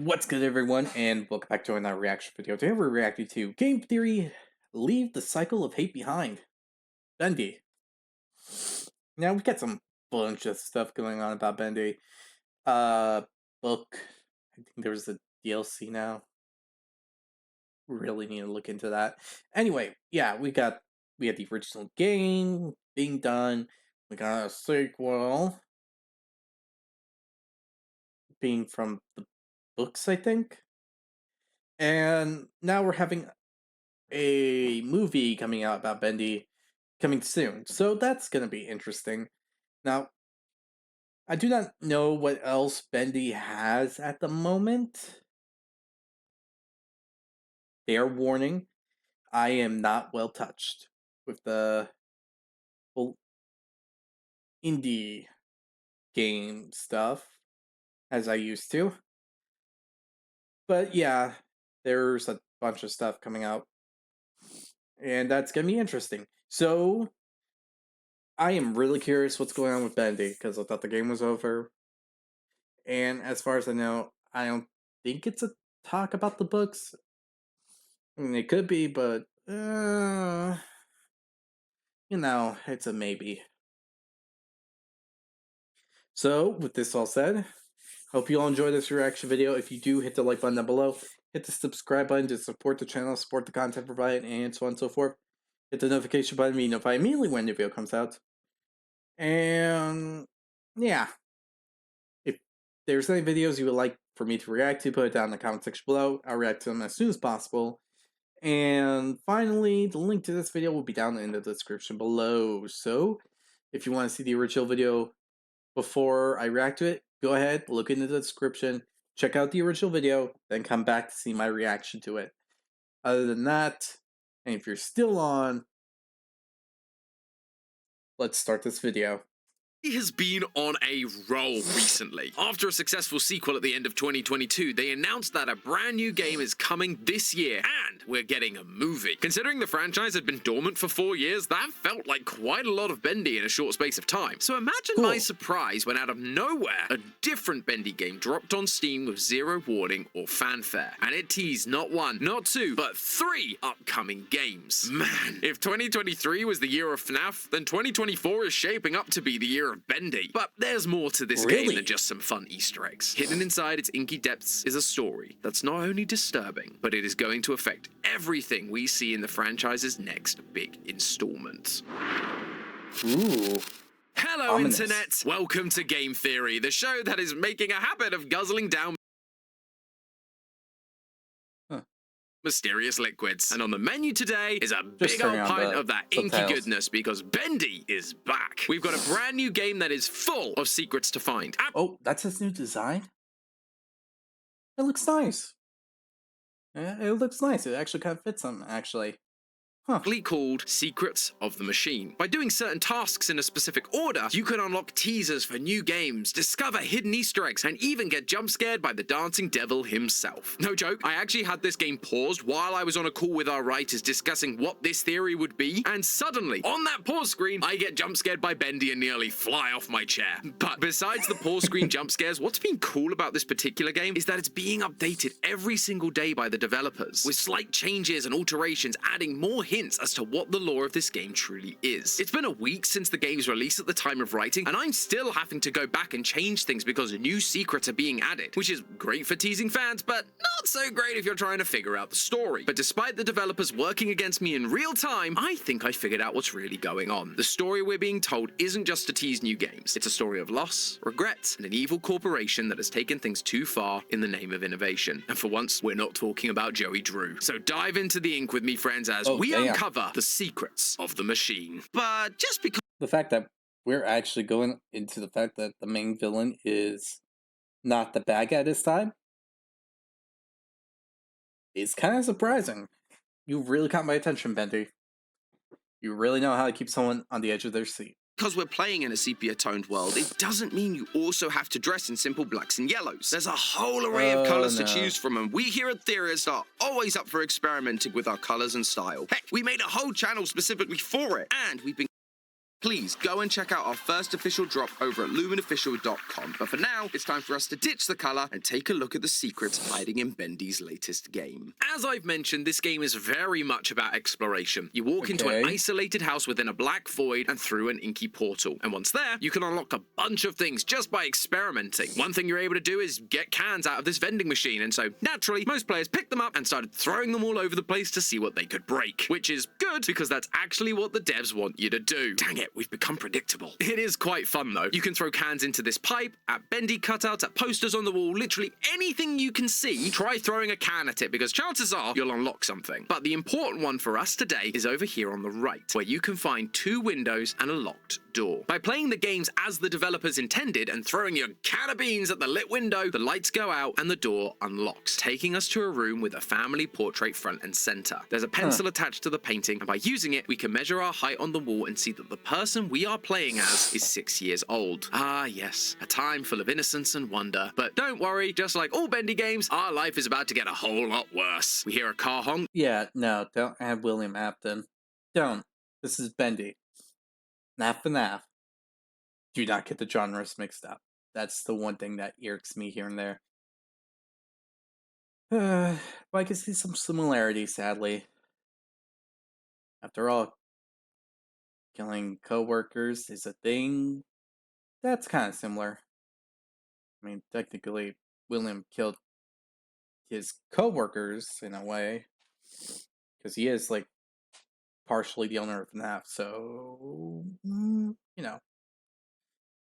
What's good, everyone, and welcome back to another reaction video. Today we're reacting to Game Theory, Leave the Cycle of Hate Behind. Bendy. Now, we got some bunch of stuff going on about Bendy. Book. I think there's a DLC now. Really need to look into that. Anyway, yeah, we had the original game being done. We got a sequel being from the books, I think. And now we're having a movie coming out about Bendy coming soon. So that's going to be interesting. Now, I do not know what else Bendy has at the moment. Fair warning, I am not well touched with the whole indie game stuff as I used to. But yeah, there's a bunch of stuff coming out. And that's going to be interesting. So I am really curious what's going on with Bendy because I thought the game was over. And as far as I know, I don't think it's a talk about the books. I mean, it could be, but it's a maybe. So, with this all said, hope you all enjoy this reaction video. If you do, hit the like button down below. Hit the subscribe button to support the channel, support the content provided, and so on and so forth. Hit the notification button to be notified immediately when the video comes out. And yeah, if there's any videos you would like for me to react to, put it down in the comment section below. I'll react to them as soon as possible. And finally, the link to this video will be down in the description below. So, if you want to see the original video before I react to it, go ahead, look in the description, check out the original video, then come back to see my reaction to it. Other than that, and if you're still on, let's start this video. He has been on a roll recently. After a successful sequel at the end of 2022, they announced that a brand new game is coming this year, and we're getting a movie. Considering the franchise had been dormant for 4 years, that felt like quite a lot of Bendy in a short space of time. So imagine my surprise when out of nowhere, a different Bendy game dropped on Steam with zero warning or fanfare. And it teased not one, not two, but 3 upcoming games. Man, if 2023 was the year of FNAF, then 2024 is shaping up to be the year of Bendy. But there's more to this game than just some fun Easter eggs. Hidden inside its inky depths is a story that's not only disturbing, but it is going to affect everything we see in the franchise's next big installment. Ooh. Hello, ominous. Internet! Welcome to Game Theory, the show that is making a habit of guzzling down mysterious liquids. And on the menu today is a big old pint of that inky goodness because Bendy is back. We've got a brand new game that is full of secrets to find. Oh, that's his new design? It looks nice. Yeah, it looks nice. It actually kind of fits him, actually. Called Secrets of the Machine. By doing certain tasks in a specific order, you can unlock teasers for new games, discover hidden Easter eggs, and even get jump scared by the dancing devil himself. No joke, I actually had this game paused while I was on a call with our writers discussing what this theory would be, and suddenly, on that pause screen, I get jump scared by Bendy and nearly fly off my chair. But besides the pause screen jump scares, what's been cool about this particular game is that it's being updated every single day by the developers, with slight changes and alterations adding more hints as to what the lore of this game truly is. It's been a week since the game's release at the time of writing, and I'm still having to go back and change things because new secrets are being added, which is great for teasing fans, but not so great if you're trying to figure out the story. But despite the developers working against me in real time, I think I figured out what's really going on. The story we're being told isn't just to tease new games. It's a story of loss, regret, and an evil corporation that has taken things too far in the name of innovation. And for once, we're not talking about Joey Drew. So dive into the ink with me, friends, as we uncover the secrets of the machine. But just because the fact that we're actually going into the fact that the main villain is not the bad guy this time is kind of surprising. You really caught my attention, Bendy. You really know how to keep someone on the edge of their seat. Because we're playing in a sepia-toned world, it doesn't mean you also have to dress in simple blacks and yellows. There's a whole array of colors to choose from, and we here at Theorists are always up for experimenting with our colors and style. Heck, we made a whole channel specifically for it, and we've been please go and check out our first official drop over at lumenofficial.com. But for now, it's time for us to ditch the colour and take a look at the secrets hiding in Bendy's latest game. As I've mentioned, this game is very much about exploration. You walk into an isolated house within a black void and through an inky portal. And once there, you can unlock a bunch of things just by experimenting. One thing you're able to do is get cans out of this vending machine, and so naturally, most players picked them up and started throwing them all over the place to see what they could break. Which is good, because that's actually what the devs want you to do. Dang it, we've become predictable. It is quite fun though. You can throw cans into this pipe, at Bendy cutouts, at posters on the wall, literally anything you can see, try throwing a can at it, because chances are you'll unlock something. But the important one for us today is over here on the right, where you can find 2 windows and a locked door. By playing the games as the developers intended and throwing your can of beans at the lit window, the lights go out and the door unlocks, taking us to a room with a family portrait front and center. There's a pencil attached to the painting, and by using it, we can measure our height on the wall and see that the person we are playing as is 6 years old. Ah yes, a time full of innocence and wonder. But don't worry, just like all Bendy games, our life is about to get a whole lot worse. We hear a car honk. Yeah, no, don't add William Afton. Don't. This is Bendy. Naf and Naf. Do not get the genres mixed up. That's the one thing that irks me here and there. But I can see some similarities, sadly. After all, killing coworkers is a thing that's kind of similar. I mean, technically, William killed his coworkers in a way, because he is like partially the owner of FNAF. So, you know.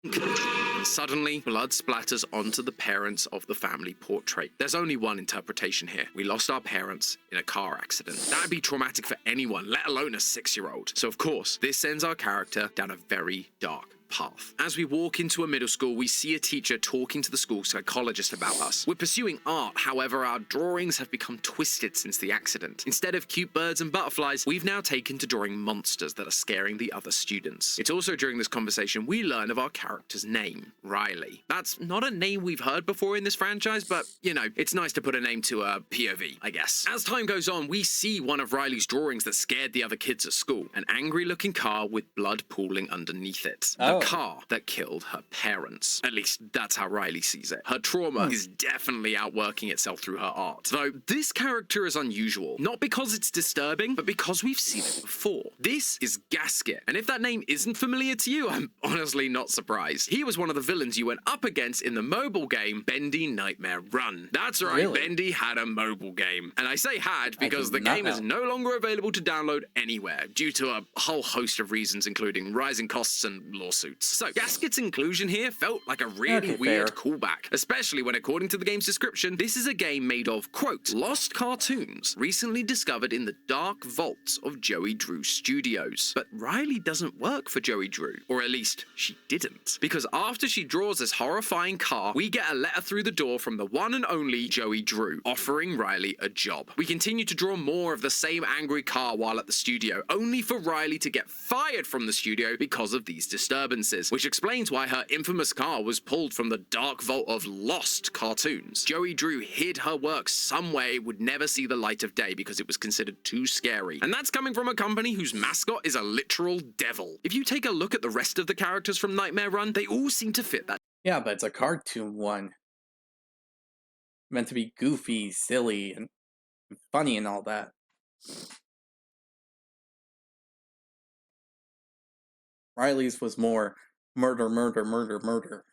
And suddenly, blood splatters onto the parents of the family portrait. There's only one interpretation here. We lost our parents in a car accident. That'd be traumatic for anyone, let alone a 6-year-old. So of course, this sends our character down a very dark path. As we walk into a middle school, we see a teacher talking to the school psychologist about us. We're pursuing art, however, our drawings have become twisted since the accident. Instead of cute birds and butterflies, we've now taken to drawing monsters that are scaring the other students. It's also during this conversation we learn of our character's name, Riley. That's not a name we've heard before in this franchise, but, you know, it's nice to put a name to a POV, I guess. As time goes on, we see one of Riley's drawings that scared the other kids at school. An angry-looking car with blood pooling underneath it. The car that killed her parents. At least that's how Riley sees it. Her trauma is definitely outworking itself through her art. Though this character is unusual, not because it's disturbing, but because we've seen it before. This is Gasket, and if that name isn't familiar to you, I'm honestly not surprised. He was one of the villains you went up against in the mobile game Bendy Nightmare Run. That's right, Really? Bendy had a mobile game. And I say had because the game is no longer available to download anywhere due to a whole host of reasons, including rising costs and lawsuits. So Gasket's inclusion here felt like a really weird callback, especially when, according to the game's description, this is a game made of, quote, lost cartoons recently discovered in the dark vaults of Joey Drew Studios. But Riley doesn't work for Joey Drew, or at least she didn't, because after she draws this horrifying car, we get a letter through the door from the one and only Joey Drew, offering Riley a job. We continue to draw more of the same angry car while at the studio, only for Riley to get fired from the studio because of these disturbances, which explains why her infamous car was pulled from the dark vault of lost cartoons. Joey Drew hid her work somewhere it would never see the light of day because it was considered too scary. And that's coming from a company whose mascot is a literal devil. If you take a look at the rest of the characters from Nightmare Run, they all seem to fit that. Yeah, but it's a cartoon one. Meant to be goofy, silly, and funny and all that. Riley's was more murder, murder, murder, murder.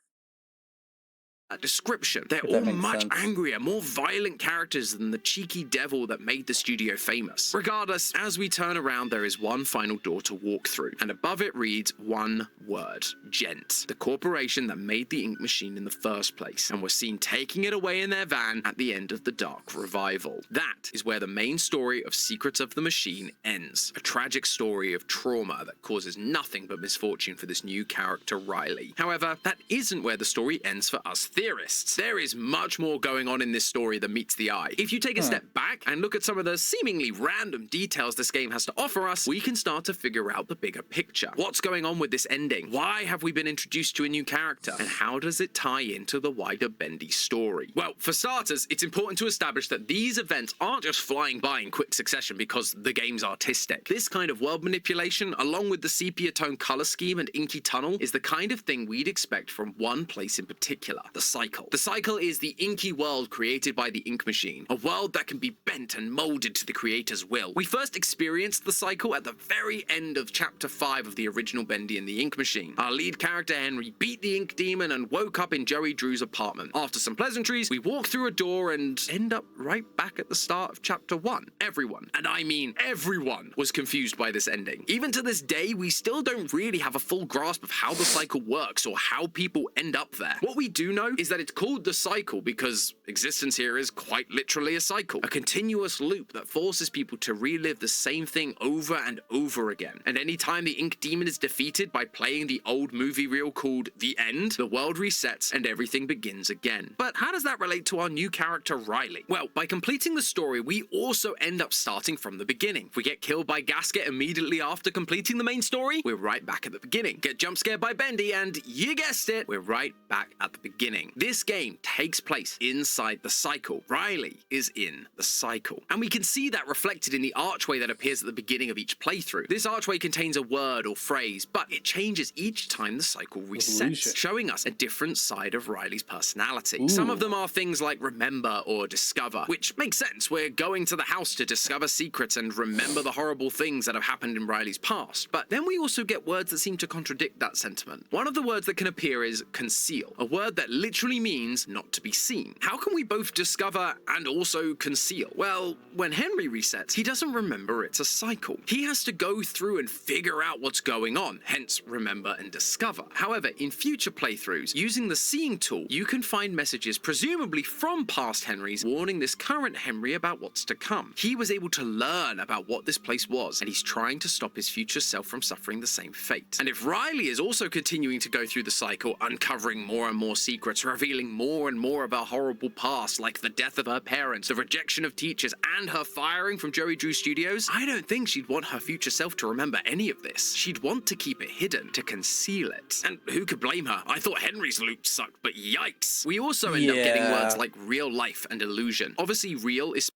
Description. They're all much angrier, more violent characters than the cheeky devil that made the studio famous. Regardless, as we turn around, there is one final door to walk through, and above it reads one word: Gent, the corporation that made the ink machine in the first place, and was seen taking it away in their van at the end of the Dark Revival. That is where the main story of Secrets of the Machine ends, a tragic story of trauma that causes nothing but misfortune for this new character, Riley. However, that isn't where the story ends for us theorists. There is much more going on in this story than meets the eye. If you take a step back and look at some of the seemingly random details this game has to offer us, we can start to figure out the bigger picture. What's going on with this ending? Why have we been introduced to a new character? And how does it tie into the wider Bendy story? Well, for starters, it's important to establish that these events aren't just flying by in quick succession because the game's artistic. This kind of world manipulation, along with the sepia tone color scheme and inky tunnel, is the kind of thing we'd expect from one place in particular, the Cycle. The Cycle is the inky world created by the Ink Machine, a world that can be bent and molded to the creator's will. We first experienced the Cycle at the very end of Chapter 5 of the original Bendy and the Ink Machine. Our lead character Henry beat the Ink Demon and woke up in Joey Drew's apartment. After some pleasantries, we walk through a door and end up right back at the start of Chapter 1. Everyone, and I mean everyone, was confused by this ending. Even to this day, we still don't really have a full grasp of how the Cycle works or how people end up there. What we do know is that it's called the Cycle because existence here is quite literally a cycle, a continuous loop that forces people to relive the same thing over and over again. And anytime the Ink Demon is defeated by playing the old movie reel called The End, the world resets and everything begins again. But how does that relate to our new character Riley? Well, by completing the story, we also end up starting from the beginning. If we get killed by Gasket immediately after completing the main story, we're right back at the beginning. Get jump scared by Bendy and, you guessed it, we're right back at the beginning. This game takes place inside the Cycle. Riley is in the Cycle. And we can see that reflected in the archway that appears at the beginning of each playthrough. This archway contains a word or phrase, but it changes each time the cycle resets, showing us a different side of Riley's personality. Ooh. Some of them are things like remember or discover, which makes sense. We're going to the house to discover secrets and remember the horrible things that have happened in Riley's past. But then we also get words that seem to contradict that sentiment. One of the words that can appear is conceal, a word that literally means not to be seen. How can we both discover and also conceal? Well, when Henry resets, he doesn't remember it's a cycle. He has to go through and figure out what's going on, hence remember and discover. However, in future playthroughs, using the seeing tool, you can find messages presumably from past Henrys warning this current Henry about what's to come. He was able to learn about what this place was, and he's trying to stop his future self from suffering the same fate. And if Riley is also continuing to go through the cycle, uncovering more and more secrets, revealing more and more of her horrible past, like the death of her parents, the rejection of teachers, and her firing from Joey Drew Studios, I don't think she'd want her future self to remember any of this. She'd want to keep it hidden, to conceal it. And who could blame her? I thought Henry's loop sucked, but yikes. We also end up getting words like real life and illusion. Obviously, real is...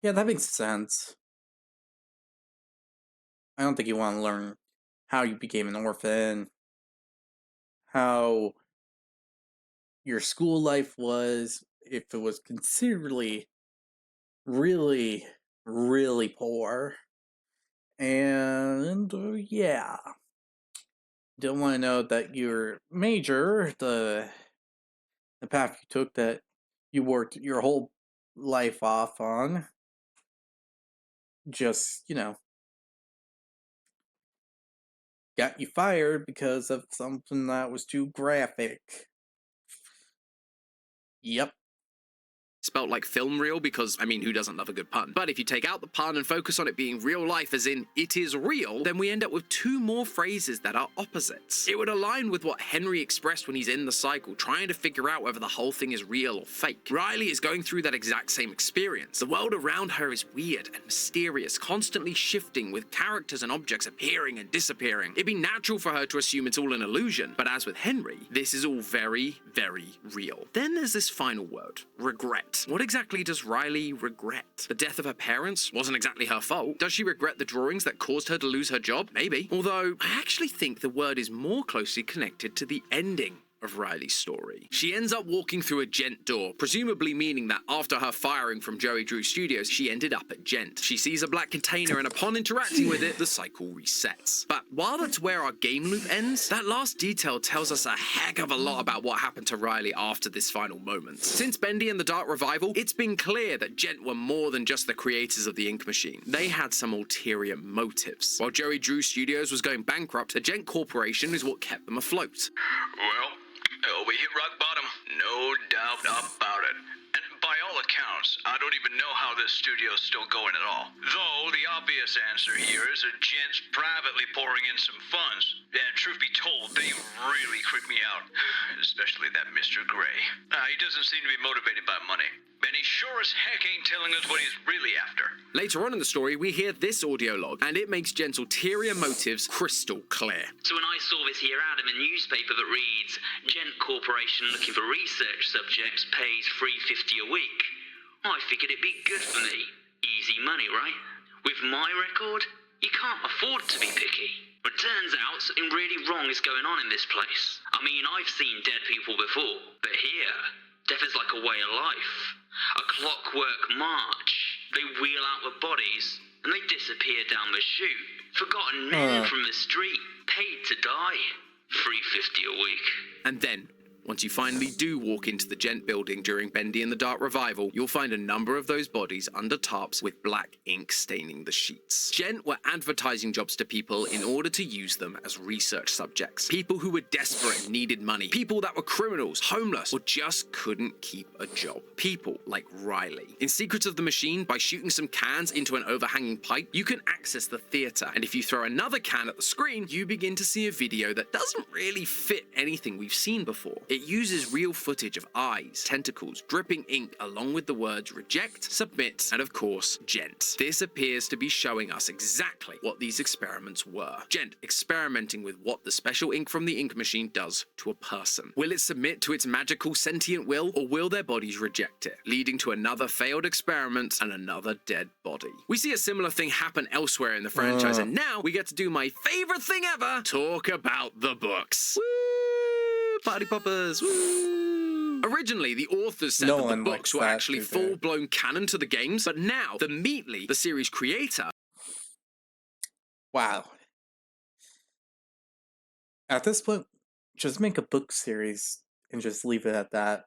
Yeah, that makes sense. I don't think you want to learn how you became an orphan, how your school life was, if it was considerably really, really poor. And yeah, don't want to know that your major, the path you took that you worked your whole life off on, just, got you fired because of something that was too graphic. Yep. Spelt like film reel because, I mean, who doesn't love a good pun? But if you take out the pun and focus on it being real life as in it is real, then we end up with two more phrases that are opposites. It would align with what Henry expressed when he's in the cycle, trying to figure out whether the whole thing is real or fake. Riley is going through that exact same experience. The world around her is weird and mysterious, constantly shifting with characters and objects appearing and disappearing. It'd be natural for her to assume it's all an illusion, but as with Henry, this is all very, very real. Then there's this final word, regret. What exactly does Riley regret? The death of her parents wasn't exactly her fault. Does she regret the drawings that caused her to lose her job? Maybe. Although, I actually think the word is more closely connected to the ending of Riley's story. She ends up walking through a Gent door, presumably meaning that after her firing from Joey Drew Studios, she ended up at Gent. She sees a black container and upon interacting with it, the cycle resets. But while that's where our game loop ends, that last detail tells us a heck of a lot about what happened to Riley after this final moment. Since Bendy and the Dark Revival, it's been clear that Gent were more than just the creators of the Ink Machine. They had some ulterior motives. While Joey Drew Studios was going bankrupt, the Gent Corporation is what kept them afloat. Well, we hit rock bottom, no doubt about it. And by all accounts, I don't even know how this studio's still going at all. Though the obvious answer here is a gent's privately pouring in some funds. And truth be told, they really creep me out. Especially that Mr. Gray. He doesn't seem to be motivated by money. And he sure as heck ain't telling us what he's really after. Later on in the story, we hear this audio log, and it makes Gent's ulterior motives crystal clear. So when I saw this here ad in the newspaper that reads, Gent Corporation looking for research subjects pays $3.50 a week, I figured it'd be good for me. Easy money, right? With my record, you can't afford to be picky. But turns out something really wrong is going on in this place. I mean, I've seen dead people before, but here, death is like a way of life. A clockwork march. They wheel out the bodies, and they disappear down the chute. Forgotten men from the street, paid to die. $3.50 a week. And then, once you finally do walk into the Gent building during Bendy and the Dark Revival, you'll find a number of those bodies under tarps with black ink staining the sheets. Gent were advertising jobs to people in order to use them as research subjects. People who were desperate and needed money. People that were criminals, homeless, or just couldn't keep a job. People like Riley. In Secrets of the Machine, by shooting some cans into an overhanging pipe, you can access the theater. And if you throw another can at the screen, you begin to see a video that doesn't really fit anything we've seen before. It uses real footage of eyes, tentacles, dripping ink, along with the words reject, submit, and of course, Gent. This appears to be showing us exactly what these experiments were. Gent experimenting with what the special ink from the ink machine does to a person. Will it submit to its magical sentient will, or will their bodies reject it, leading to another failed experiment and another dead body? We see a similar thing happen elsewhere in the franchise, and now we get to do my favorite thing ever, talk about the books. Woo! Party poppers, woo! Originally, the authors said that the books were actually full-blown canon to the games, but now, the Meatly, the series creator... Wow. At this point, just make a book series and just leave it at that.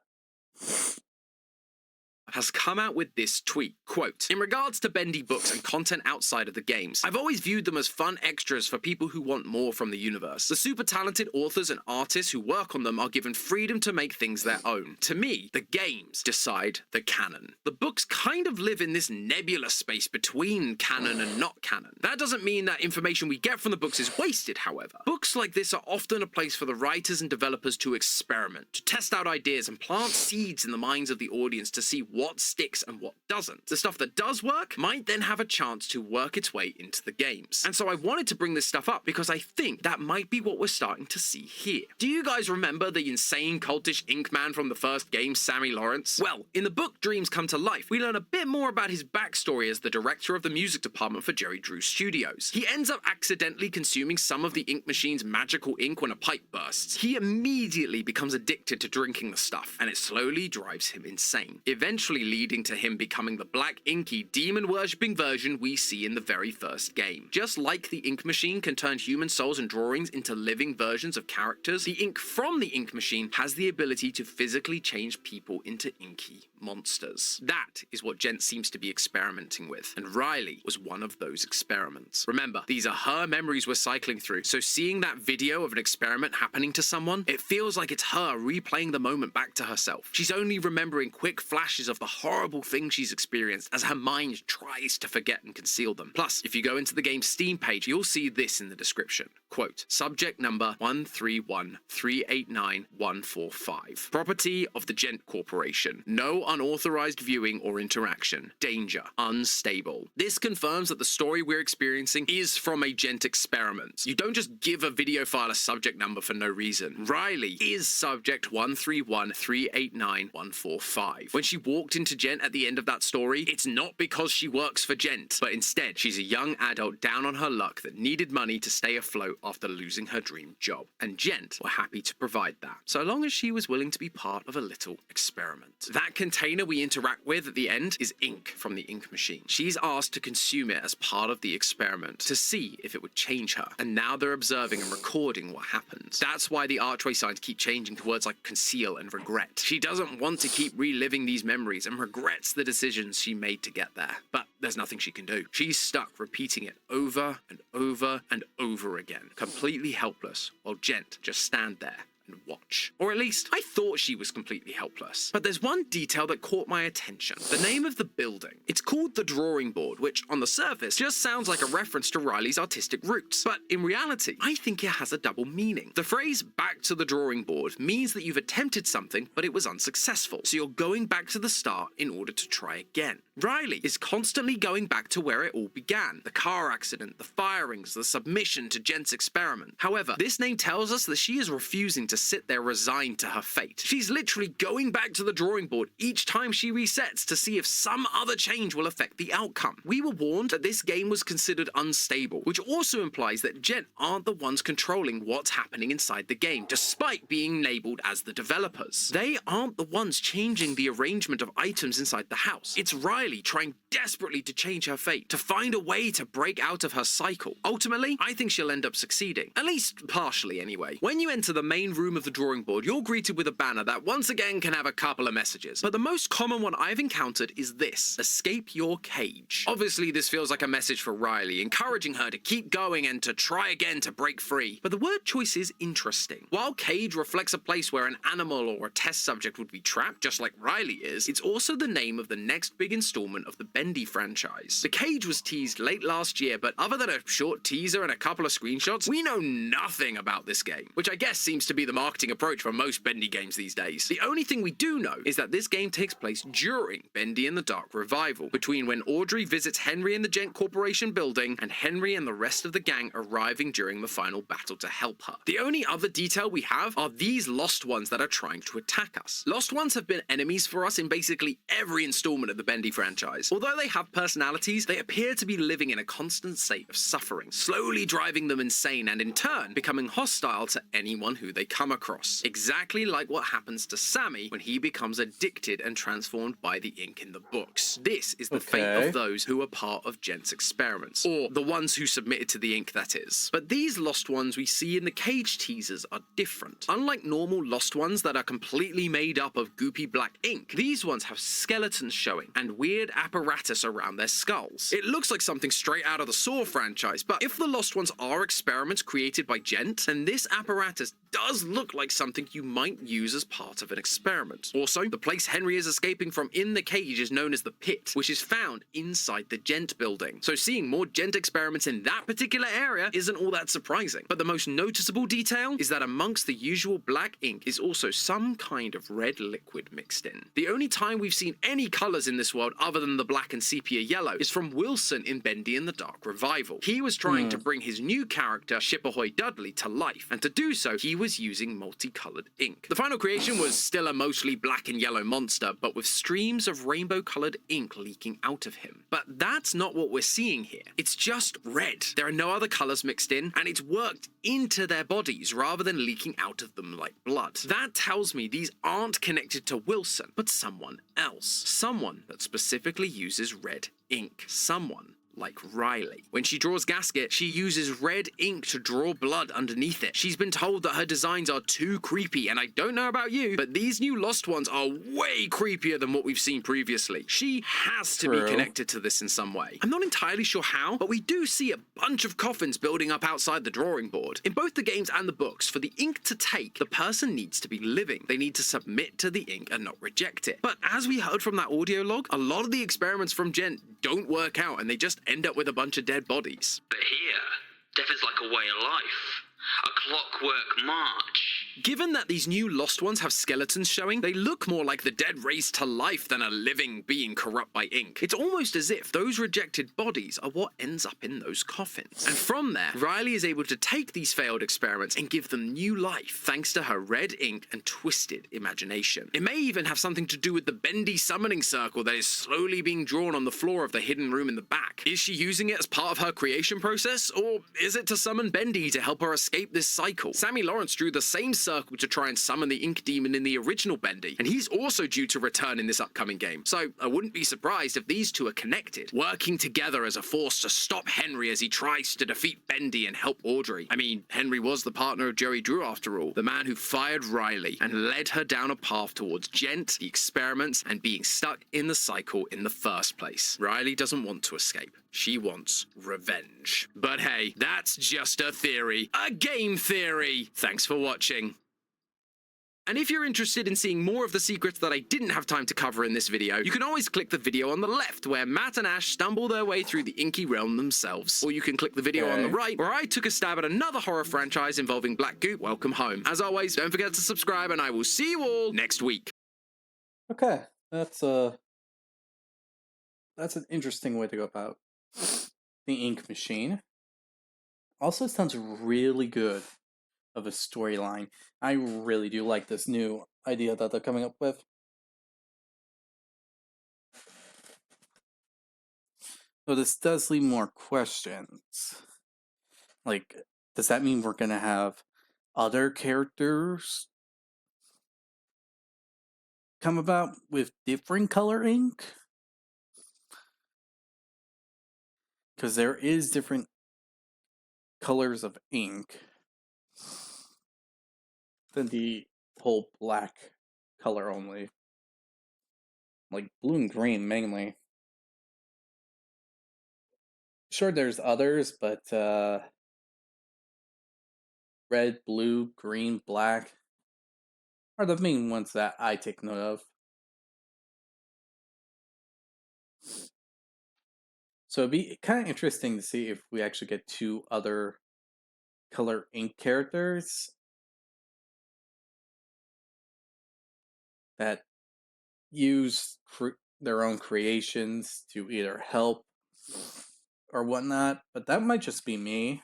has come out with this tweet, quote, "In regards to Bendy books and content outside of the games, I've always viewed them as fun extras for people who want more from the universe. The super talented authors and artists who work on them are given freedom to make things their own. To me, the games decide the canon. The books kind of live in this nebulous space between canon and not canon. That doesn't mean that information we get from the books is wasted, however. Books like this are often a place for the writers and developers to experiment, to test out ideas and plant seeds in the minds of the audience to see what sticks and what doesn't. The stuff that does work might then have a chance to work its way into the games. And so I wanted to bring this stuff up because I think that might be what we're starting to see here. Do you guys remember the insane cultish ink man from the first game, Sammy Lawrence? Well, in the book Dreams Come to Life, we learn a bit more about his backstory as the director of the music department for Jerry Drew Studios. He ends up accidentally consuming some of the ink machine's magical ink when a pipe bursts. He immediately becomes addicted to drinking the stuff, and it slowly drives him insane, eventually leading to him becoming the black inky demon-worshipping version we see in the very first game. Just like the ink machine can turn human souls and drawings into living versions of characters, the ink from the ink machine has the ability to physically change people into inky monsters. That is what Gent seems to be experimenting with, and Riley was one of those experiments. Remember, these are her memories we're cycling through, so seeing that video of an experiment happening to someone, it feels like it's her replaying the moment back to herself. She's only remembering quick flashes of the horrible things she's experienced as her mind tries to forget and conceal them. Plus, if you go into the game's Steam page, you'll see this in the description. Quote, subject number 131389145. Property of the Gent Corporation. No unauthorized viewing or interaction. Danger. Unstable. This confirms that the story we're experiencing is from a Gent experiment. You don't just give a video file a subject number for no reason. Riley is subject 131389145. When she walked into Gent at the end of that story, it's not because she works for Gent, but instead she's a young adult down on her luck that needed money to stay afloat after losing her dream job. And Gent were happy to provide that, so long as she was willing to be part of a little experiment. That container we interact with at the end is ink from the ink machine. She's asked to consume it as part of the experiment to see if it would change her, and now they're observing and recording what happens. That's why the archway signs keep changing to words like conceal and regret. She doesn't want to keep reliving these memories and regrets the decisions she made to get there, but there's nothing she can do. She's stuck repeating it over and over and over again, completely helpless, while Gent just stand there and watch. Or at least, I thought she was completely helpless. But there's one detail that caught my attention. The name of the building. It's called the Drawing Board, which on the surface just sounds like a reference to Riley's artistic roots. But in reality, I think it has a double meaning. The phrase back to the drawing board means that you've attempted something, but it was unsuccessful. So you're going back to the start in order to try again. Riley is constantly going back to where it all began. The car accident, the firings, the submission to Jent's experiment. However, this name tells us that she is refusing to sit there resigned to her fate. She's literally going back to the drawing board each time she resets to see if some other change will affect the outcome. We were warned that this game was considered unstable, which also implies that Gent aren't the ones controlling what's happening inside the game, despite being labeled as the developers. They aren't the ones changing the arrangement of items inside the house. It's Riley trying desperately to change her fate, to find a way to break out of her cycle. Ultimately, I think she'll end up succeeding. At least partially anyway. When you enter the main room of the drawing board, you're greeted with a banner that once again can have a couple of messages. But the most common one I've encountered is this: escape your cage. Obviously, this feels like a message for Riley, encouraging her to keep going and to try again to break free. But the word choice is interesting. While cage reflects a place where an animal or a test subject would be trapped, just like Riley is, it's also the name of the next big installment of the Bendy franchise. The cage was teased late last year, but other than a short teaser and a couple of screenshots, we know nothing about this game, which I guess seems to be the marketing approach for most Bendy games these days. The only thing we do know is that this game takes place during Bendy and the Dark Revival, between when Audrey visits Henry in the Gent Corporation building and Henry and the rest of the gang arriving during the final battle to help her. The only other detail we have are these Lost Ones that are trying to attack us. Lost Ones have been enemies for us in basically every installment of the Bendy franchise. Although they have personalities, they appear to be living in a constant state of suffering, slowly driving them insane and in turn becoming hostile to anyone who they come across. Exactly like what happens to Sammy when he becomes addicted and transformed by the ink in the books. This is the fate of those who are part of Gent's experiments, or the ones who submitted to the ink, that is. But these Lost Ones we see in the cage teasers are different. Unlike normal Lost Ones that are completely made up of goopy black ink, these ones have skeletons showing and weird apparatus around their skulls. It looks like something straight out of the Saw franchise, but if the Lost Ones are experiments created by Gent, then this apparatus does look like something you might use as part of an experiment. Also, the place Henry is escaping from in the cage is known as the Pit, which is found inside the Gent building. So seeing more Gent experiments in that particular area isn't all that surprising. But the most noticeable detail is that amongst the usual black ink is also some kind of red liquid mixed in. The only time we've seen any colors in this world other than the black and sepia yellow is from Wilson in Bendy and the Dark Revival. He was trying to bring his new character, Shipperhoy Dudley, to life, and to do so, he was using multicolored ink. The final creation was still a mostly black and yellow monster, but with streams of rainbow-colored ink leaking out of him. But that's not what we're seeing here. It's just red. There are no other colors mixed in, and it's worked into their bodies rather than leaking out of them like blood. That tells me these aren't connected to Wilson, but someone else. Someone that specifically uses red ink. Someone like Riley. When she draws Gasket, she uses red ink to draw blood underneath it. She's been told that her designs are too creepy, and I don't know about you, but these new Lost Ones are way creepier than what we've seen previously. She has to be connected to this in some way. I'm not entirely sure how, but we do see a bunch of coffins building up outside the drawing board. In both the games and the books, for the ink to take, the person needs to be living. They need to submit to the ink and not reject it. But as we heard from that audio log, a lot of the experiments from Gent don't work out, and they just end up with a bunch of dead bodies. But here, death is like a way of life. A clockwork march. Given that these new Lost Ones have skeletons showing, they look more like the dead raised to life than a living being corrupt by ink. It's almost as if those rejected bodies are what ends up in those coffins. And from there, Riley is able to take these failed experiments and give them new life, thanks to her red ink and twisted imagination. It may even have something to do with the Bendy summoning circle that is slowly being drawn on the floor of the hidden room in the back. Is she using it as part of her creation process, or is it to summon Bendy to help her escape this cycle? Sammy Lawrence drew the same circle to try and summon the ink demon in the original Bendy, and he's also due to return in this upcoming game. So I wouldn't be surprised if these two are connected, working together as a force to stop Henry as he tries to defeat Bendy and help Audrey. I mean, Henry was the partner of Joey Drew after all, the man who fired Riley and led her down a path towards Gent, the experiments, and being stuck in the cycle in the first place. Riley doesn't want to escape. She wants revenge. But hey, that's just a theory. A game theory! Thanks for watching. And if you're interested in seeing more of the secrets that I didn't have time to cover in this video, you can always click the video on the left where Matt and Ash stumble their way through the inky realm themselves. Or you can click the video on the right where I took a stab at another horror franchise involving Black Goop. Welcome home. As always, don't forget to subscribe and I will see you all next week. Okay, that's an interesting way to go about the ink machine. Also, sounds really good of a storyline. I really do like this new idea that they're coming up with. So this does leave more questions. Like, does that mean we're gonna have other characters come about with different color ink? Because there is different colors of ink than the whole black color only. Like blue and green mainly. Sure, there's others, but red, blue, green, black are the main ones that I take note of. So it'd be kind of interesting to see if we actually get 2 other color ink characters that use their own creations to either help or whatnot, but that might just be me.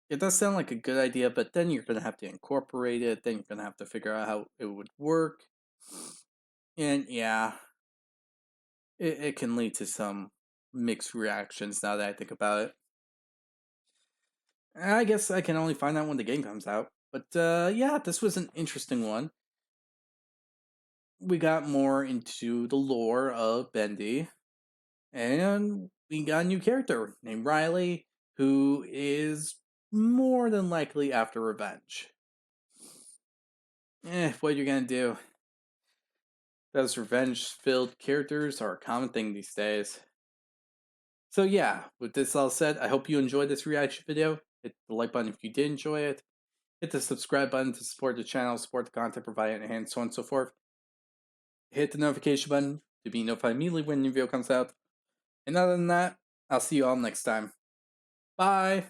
It does sound like a good idea, but then you're going to have to incorporate it, then you're going to have to figure out how it would work. And yeah, it can lead to some mixed reactions now that I think about it. I guess I can only find out when the game comes out. But yeah, this was an interesting one. We got more into the lore of Bendy. And we got a new character named Riley, who is more than likely after revenge. What are you gonna do? Those revenge-filled characters are a common thing these days. So yeah, with this all said, I hope you enjoyed this reaction video. Hit the like button if you did enjoy it. Hit the subscribe button to support the channel, support the content provided, and so on and so forth. Hit the notification button to be notified immediately when a new video comes out. And other than that, I'll see you all next time. Bye!